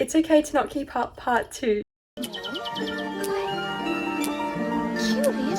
It's okay to not keep up part 2. Curious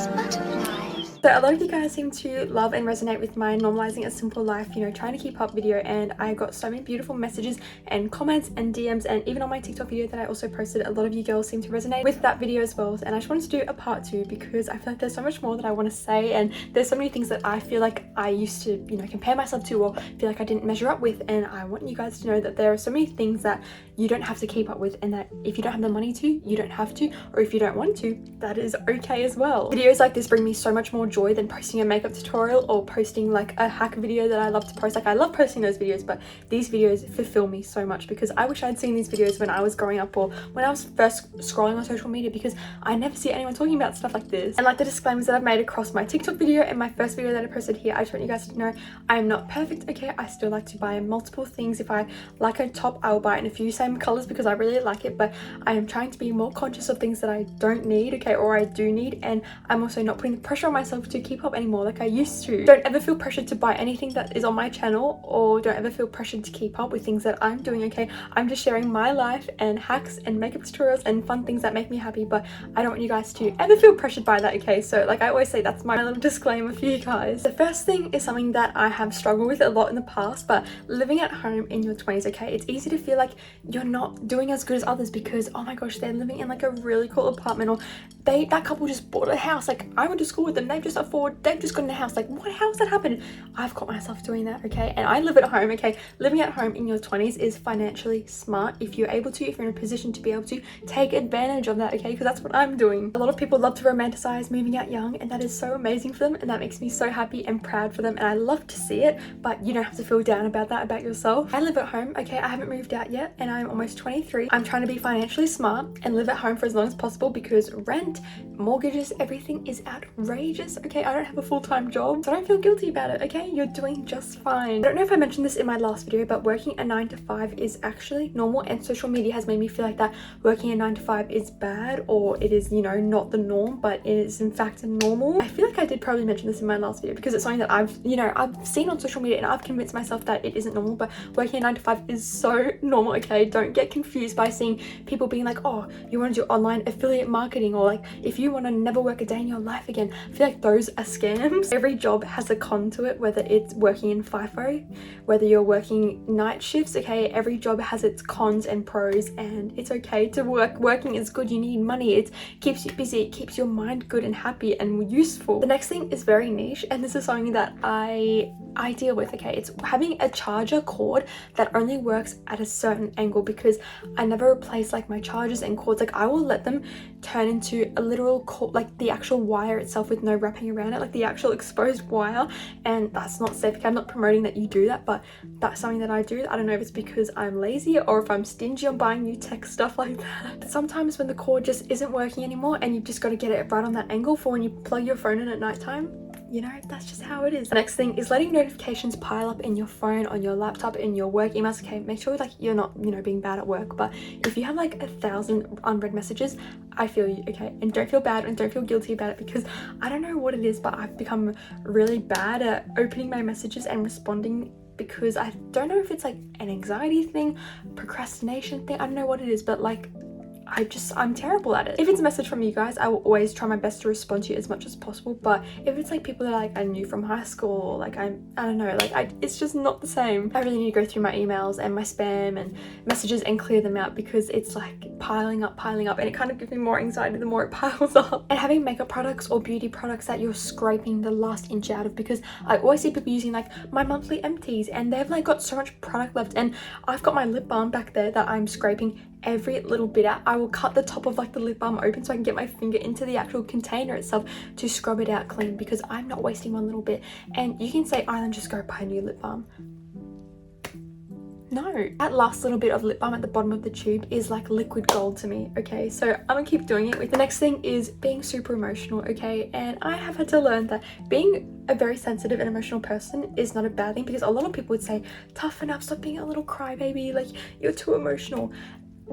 butterflies. So a lot of you guys seem to love and resonate with my normalizing a simple life, you know, trying to keep up video, and I got so many beautiful messages and comments and DMs, and even on my TikTok video that I also posted, a lot of you girls seem to resonate with that video as well. And I just wanted to do a part 2 because I feel like there's so much more that I want to say, and there's so many things that I feel like I used to, you know, compare myself to or feel like I didn't measure up with, and I want you guys to know that there are so many things that you don't have to keep up with, and that if you don't have the money to, you don't have to, or if you don't want to, that is okay as well. Videos like this bring me so much more joy than posting a makeup tutorial or posting like a hack video that I love to post. Like, I love posting those videos, but these videos fulfill me so much because I wish I'd seen these videos when I was growing up or when I was first scrolling on social media, because I never see anyone talking about stuff like this. And like the disclaimers that I've made across my TikTok video and my first video that I posted here, I just want you guys to know I am not perfect, okay? I still like to buy multiple things. If I like a top, I will buy it in a few same colors because I really like it, but I am trying to be more conscious of things that I don't need, okay, or I do need, and I'm also not putting the pressure on myself to keep up anymore like I used to. Don't ever feel pressured to buy anything that is on my channel, or don't ever feel pressured to keep up with things that I'm doing, okay? I'm just sharing my life and hacks and makeup tutorials and fun things that make me happy, but I don't want you guys to ever feel pressured by that, okay? So like I always say, that's my little disclaimer for you guys. The first thing is something that I have struggled with a lot in the past, but living at home in your 20s, okay, it's easy to feel like you're not doing as good as others because, oh my gosh, they're living in like a really cool apartment, or that couple just bought a house. Like, I went to school with them, they've just got a house. Like, what, how has that happened? I've caught myself doing that, okay? And I live at home, okay? Living at home in your 20s is financially smart if you're able to, if you're in a position to be able to take advantage of that, okay? Because that's what I'm doing. A lot of people love to romanticize moving out young, and that is so amazing for them, and that makes me so happy and proud for them, and I love to see it, but you don't have to feel down about that about yourself. I live at home, okay? I haven't moved out yet, and I'm almost 23. I'm trying to be financially smart and live at home for as long as possible because rent, mortgages, everything is outrageous, okay? I don't have a full-time job, so don't feel guilty about it, okay? You're doing just fine. I don't know if I mentioned this in my last video, but working a 9 to 5 is actually normal, and social media has made me feel like that working a 9 to 5 is bad, or it is, you know, not the norm, but it is in fact normal. I feel like I did probably mention this in my last video because it's something that I've seen on social media, and I've convinced myself that it isn't normal, but working a 9 to 5 is so normal, okay? Don't get confused by seeing people being like, oh, you want to do online affiliate marketing, or like if you want to never work a day in your life again. I feel like those are scams. Every job has a con to it, whether it's working in FIFO, whether you're working night shifts, okay? Every job has its cons and pros, and it's okay to work. Working is good. You need money. It keeps you busy. It keeps your mind good and happy and useful. The next thing is very niche, and this is something that I deal with, okay? It's having a charger cord that only works at a certain angle, because I never replace like my chargers and cords. Like, I will let them turn into a literal cord, like the actual wire itself with no wrapping around it, like the actual exposed wire, and that's not safe. Okay, I'm not promoting that you do that, but that's something that I do. I don't know if it's because I'm lazy or if I'm stingy on buying new tech stuff like that. Sometimes when the cord just isn't working anymore and you've just got to get it right on that angle for when you plug your phone in at nighttime, you know, that's just how it is. The next thing is letting notifications pile up in your phone, on your laptop, in your work emails. Okay, make sure like you're not, you know, being bad at work, but if you have like 1,000 unread messages, I feel you, okay? And don't feel bad and don't feel guilty about it, because I don't know what it is, but I've become really bad at opening my messages and responding, because I don't know if it's like an anxiety thing, procrastination thing, I don't know what it is, but like I'm terrible at it. If it's a message from you guys, I will always try my best to respond to you as much as possible, but if it's like people that like I knew from high school, or like I don't know, like it's just not the same. I really need to go through my emails and my spam and messages and clear them out, because it's like piling up, and it kind of gives me more anxiety the more it piles up. And having makeup products or beauty products that you're scraping the last inch out of, because I always see people using like my monthly empties, and they've like got so much product left, and I've got my lip balm back there that I'm scraping every little bit out. I will cut the top of like the lip balm open so I can get my finger into the actual container itself to scrub it out clean, because I'm not wasting one little bit. And you can say, Island, just go buy a new lip balm. No, that last little bit of lip balm at the bottom of the tube is like liquid gold to me, okay? So I'm gonna keep doing it. The next thing is being super emotional, okay? And I have had to learn that being a very sensitive and emotional person is not a bad thing, because a lot of people would say, toughen up, stop being a little crybaby, like you're too emotional.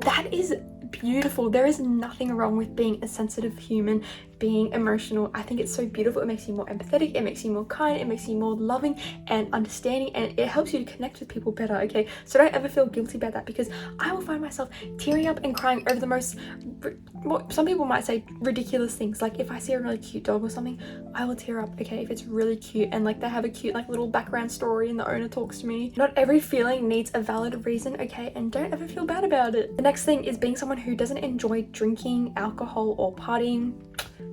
That is beautiful. There is nothing wrong with being a sensitive human, being emotional. I think it's so beautiful. It makes you more empathetic, it makes you more kind, it makes you more loving and understanding, and it helps you to connect with people better, okay? So don't ever feel guilty about that, because I will find myself tearing up and crying over the most, what some people might say, ridiculous things. Like if I see a really cute dog or something, I will tear up, okay, if it's really cute and like they have a cute like little background story and the owner talks to me. Not every feeling needs a valid reason, okay, and don't ever feel bad about it. The next thing is being someone who doesn't enjoy drinking alcohol or partying.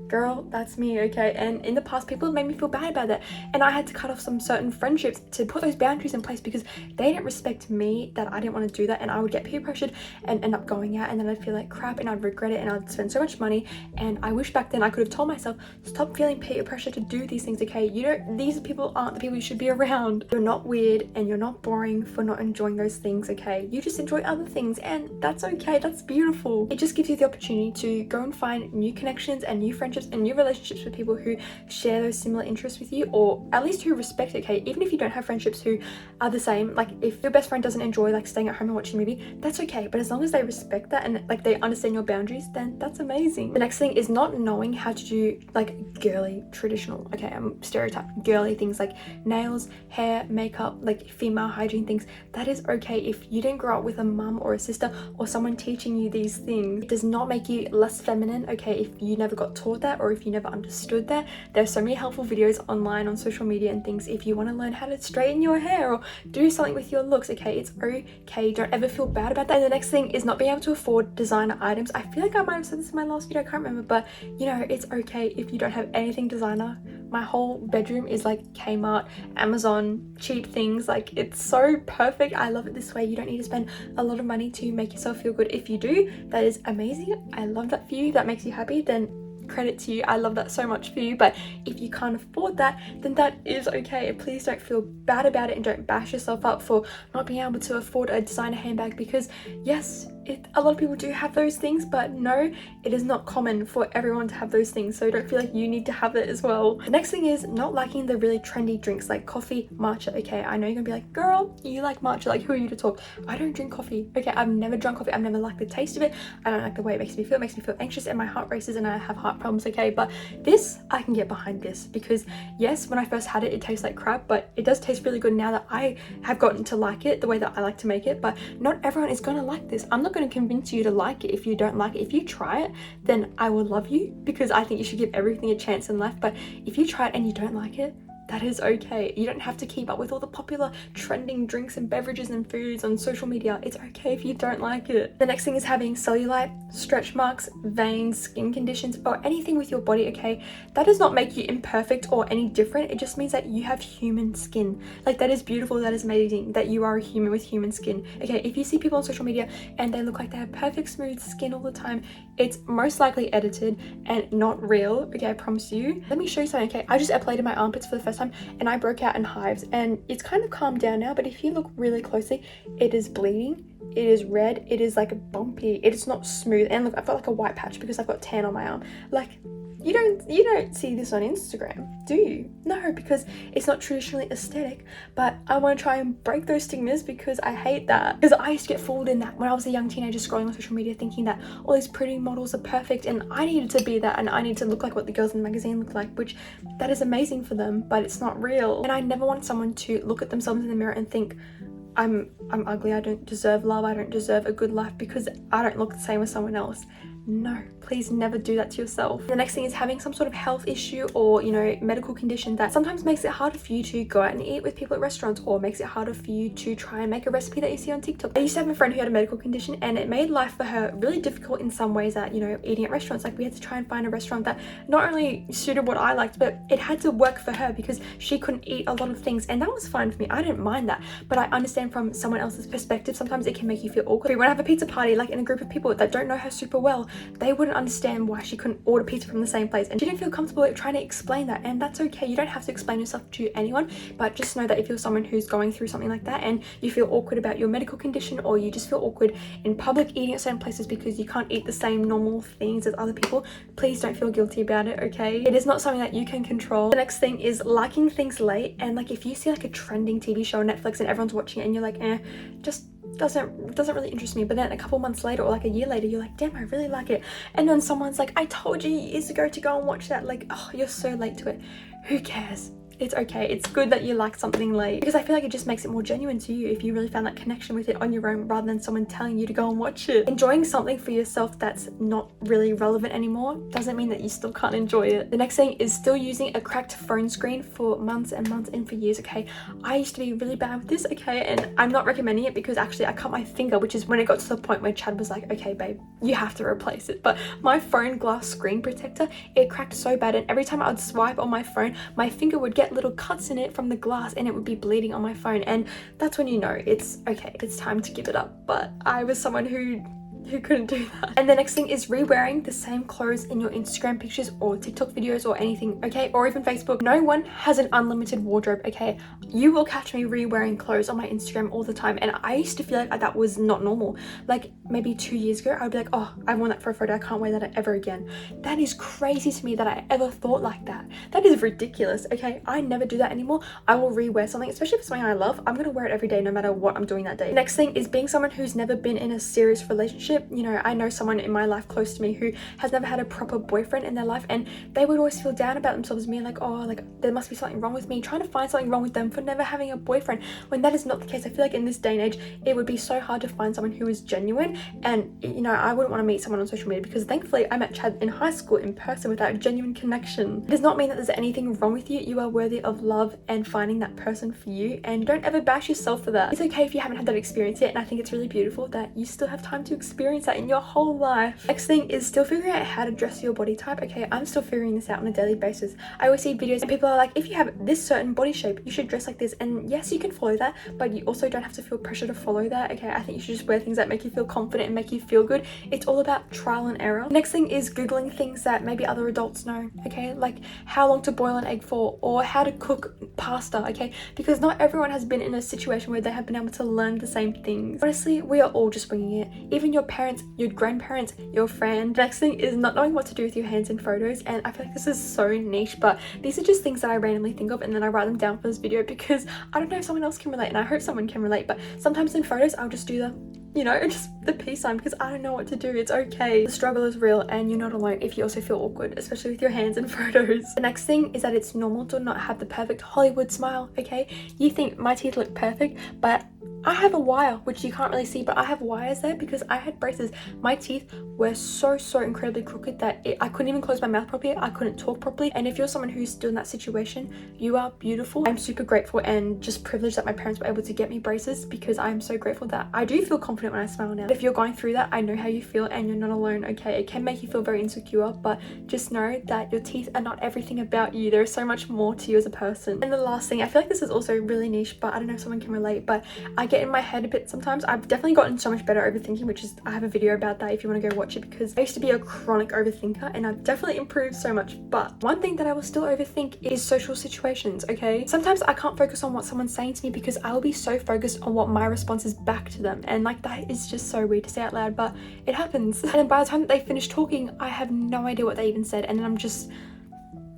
Girl, that's me, okay? And in the past, people have made me feel bad about that, and I had to cut off some certain friendships to put those boundaries in place, because they didn't respect me, that I didn't want to do that, and I would get peer pressured and end up going out, and then I'd feel like crap and I'd regret it and I'd spend so much money. And I wish back then I could have told myself, stop feeling peer pressure to do these things, okay? These people aren't the people you should be around. You're not weird and you're not boring for not enjoying those things, okay? You just enjoy other things, and that's okay. That's beautiful. It just gives you the opportunity to go and find new connections and new friendships and new relationships with people who share those similar interests with you, or at least who respect it, okay? Even if you don't have friendships who are the same, like if your best friend doesn't enjoy like staying at home and watching a movie, that's okay, but as long as they respect that and like they understand your boundaries, then that's amazing. The next thing is not knowing how to do like girly, traditional, okay, I'm stereotype, girly things like nails, hair, makeup, like female hygiene things. That is okay if you didn't grow up with a mum or a sister or someone teaching you these things. It does not make you less feminine, okay, if you never got taught that, or if you never understood that. There's so many helpful videos online on social media and things if you want to learn how to straighten your hair or do something with your looks, okay? It's okay. Don't ever feel bad about that. And the next thing is not being able to afford designer items. I feel like I might have said this in my last video, I can't remember, but you know, it's okay if you don't have anything designer. My whole bedroom is like Kmart, Amazon, cheap things. Like it's so perfect. I love it this way. You don't need to spend a lot of money to make yourself feel good. If you do, that is amazing. I love that for you. That makes you happy. Then credit to you. I love that so much for you. But if you can't afford that, then that is okay. Please don't feel bad about it and don't bash yourself up for not being able to afford a designer handbag, because yes, a lot of people do have those things, but no, it is not common for everyone to have those things, so don't feel like you need to have it as well. The next thing is not liking the really trendy drinks like coffee, matcha, okay? I know you're gonna be like, girl, you like matcha, like who are you to talk? I don't drink coffee, okay? I've never drunk coffee. I've never liked the taste of it. I don't like the way it makes me feel. It makes me feel anxious and my heart races and I have heart problems, okay? But this, I can get behind this, because yes, when I first had it, it tastes like crap, but it does taste really good now that I have gotten to like it the way that I like to make it. But not everyone is gonna like this. I'm not gonna convince you to like it if you don't like it. If you try it, then I will love you, because I think you should give everything a chance in life. But if you try it and you don't like it, that is okay. You don't have to keep up with all the popular trending drinks and beverages and foods on social media. It's okay if you don't like it. The next thing is having cellulite, stretch marks, veins, skin conditions, or anything with your body, okay? That does not make you imperfect or any different. It just means that you have human skin. Like that is beautiful, that is amazing, that you are a human with human skin. Okay, if you see people on social media and they look like they have perfect smooth skin all the time, it's most likely edited and not real, okay, I promise you. Let me show you something, okay? I just ablated my armpits for the first time and I broke out in hives, and it's kind of calmed down now, but if you look really closely, it is bleeding, it is red, it is like bumpy, it is not smooth. And look, I've got like a white patch because I've got tan on my arm. Like you don't see this on Instagram, do you? No, because it's not traditionally aesthetic. But I want to try and break those stigmas, because I hate that. Because I used to get fooled in that when I was a young teenager, scrolling on social media thinking that all these pretty models are perfect and I needed to be that and I need to look like what the girls in the magazine look like, which that is amazing for them, but it's not real. And I never want someone to look at themselves in the mirror and think, I'm ugly, I don't deserve love, I don't deserve a good life because I don't look the same as someone else. No, please never do that to yourself. The next thing is having some sort of health issue or, you know, medical condition that sometimes makes it harder for you to go out and eat with people at restaurants, or makes it harder for you to try and make a recipe that you see on TikTok. I used to have a friend who had a medical condition, and it made life for her really difficult in some ways, that, you know, eating at restaurants, like we had to try and find a restaurant that not only suited what I liked, but it had to work for her because she couldn't eat a lot of things, and that was fine for me. I didn't mind that, but I understand from someone else's perspective, sometimes it can make you feel awkward. When I have a pizza party, like in a group of people that don't know her super well, they wouldn't understand why she couldn't order pizza from the same place, and she didn't feel comfortable trying to explain that, and that's okay. You don't have to explain yourself to anyone, but just know that if you're someone who's going through something like that and you feel awkward about your medical condition, or you just feel awkward in public eating at certain places because you can't eat the same normal things as other people, please don't feel guilty about it, okay? It is not something that you can control. The next thing is liking things late, and like if you see like a trending TV show on Netflix and everyone's watching it and you're like, just doesn't really interest me. But then a couple months later or like a year later, you're like, damn, I really like it. And then someone's like, I told you years ago to go and watch that. Like, oh, you're so late to it. Who cares? It's okay. It's good that you like something late, because I feel like it just makes it more genuine to you if you really found that connection with it on your own rather than someone telling you to go and watch it. Enjoying something for yourself that's not really relevant anymore doesn't mean that you still can't enjoy it. The next thing is still using a cracked phone screen for months and months and for years. Okay, I used to be really bad with this, okay, and I'm not recommending it because actually I cut my finger, which is when it got to the point where Chad was like, okay babe, you have to replace it. But my phone glass screen protector, it cracked so bad, and every time I would swipe on my phone, my finger would get little cuts in it from the glass and it would be bleeding on my phone, and that's when you know it's okay, it's time to give it up. But I was someone who couldn't do that. And the next thing is re-wearing the same clothes in your Instagram pictures or TikTok videos or anything, okay, or even Facebook. No one has an unlimited wardrobe, okay? You will catch me re-wearing clothes on my Instagram all the time, and I used to feel like that was not normal. Like maybe 2 years ago, I'd be like, oh, I worn that for a photo, I can't wear that ever again. That is crazy to me that I ever thought like that. That is ridiculous, okay? I never do that anymore. I will re-wear something, especially if it's something I love. I'm gonna wear it every day no matter what I'm doing that day. Next thing is being someone who's never been in a serious relationship. You know, I know someone in my life close to me who has never had a proper boyfriend in their life, and they would always feel down about themselves, being like, oh, like there must be something wrong with me, trying to find something wrong with them for never having a boyfriend, when that is not the case. I feel like in this day and age it would be so hard to find someone who is genuine, and you know, I wouldn't want to meet someone on social media because thankfully I met Chad in high school in person with that genuine connection. It does not mean that there's anything wrong with you. You are worthy of love and finding that person for you, and don't ever bash yourself for that. It's okay if you haven't had that experience yet, and I think it's really beautiful that you still have time to experience that in your whole life. Next thing is still figuring out how to dress your body type. Okay, I'm still figuring this out on a daily basis. I always see videos and people are like, if you have this certain body shape, you should dress like this. And yes, you can follow that, but you also don't have to feel pressure to follow that. Okay, I think you should just wear things that make you feel confident and make you feel good. It's all about trial and error. Next thing is googling things that maybe other adults know, okay, like how long to boil an egg for, or how to cook pasta, okay, because not everyone has been in a situation where they have been able to learn the same things. Honestly, we are all just winging it. Even your parents, your grandparents, your friend. Next thing is not knowing what to do with your hands in photos, and I feel like this is so niche, but these are just things that I randomly think of and then I write them down for this video because I don't know if someone else can relate, and I hope someone can relate. But sometimes in photos I'll just do the, you know, just the peace sign because I don't know what to do. It's okay. The struggle is real and you're not alone if you also feel awkward, especially with your hands in photos. The next thing is that it's normal to not have the perfect Hollywood smile, okay? You think my teeth look perfect, but I have a wire, which you can't really see, but I have wires there because I had braces. My teeth were so incredibly crooked that I couldn't even close my mouth properly. I couldn't talk properly. And if you're someone who's still in that situation, you are beautiful. I'm super grateful and just privileged that my parents were able to get me braces, because I'm so grateful that I do feel confident when I smile now. If you're going through that, I know how you feel and you're not alone, okay? It can make you feel very insecure, but just know that your teeth are not everything about you. There is so much more to you as a person. And the last thing, I feel like this is also really niche, but I don't know if someone can relate, but I get in my head a bit sometimes. I've definitely gotten so much better overthinking, which is, I have a video about that if you want to go watch it, because I used to be a chronic overthinker and I've definitely improved so much. But one thing that I will still overthink is social situations, okay? Sometimes I can't focus on what someone's saying to me because I will be so focused on what my response is back to them, and like that is just so weird to say out loud, but it happens. And then by the time that they finish talking, I have no idea what they even said, and then I'm just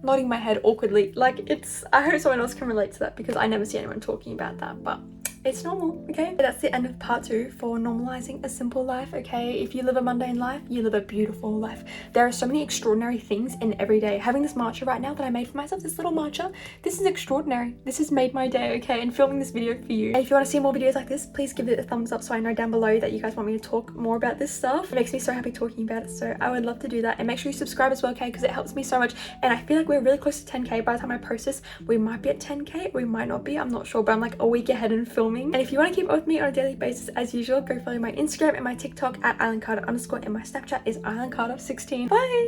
nodding my head awkwardly. Like, it's, I hope someone else can relate to that because I never see anyone talking about that, but it's normal, okay? That's the end of part 2 for normalizing a simple life, okay? If you live a mundane life, you live a beautiful life. There are so many extraordinary things in every day. Having this matcha right now that I made for myself, this little matcha, this is extraordinary. This has made my day, okay? And filming this video for you. And if you want to see more videos like this, please give it a thumbs up so I know down below that you guys want me to talk more about this stuff. It makes me so happy talking about it, so I would love to do that. And make sure you subscribe as well, okay? Because it helps me so much. And I feel like we're really close to 10k. By the time I post this, we might be at 10k, we might not be, I'm not sure, but I'm like a week ahead in filming. And if you want to keep up with me on a daily basis as usual, go follow my Instagram and my TikTok at islandcarter_, and my Snapchat is islandcarter16. Bye!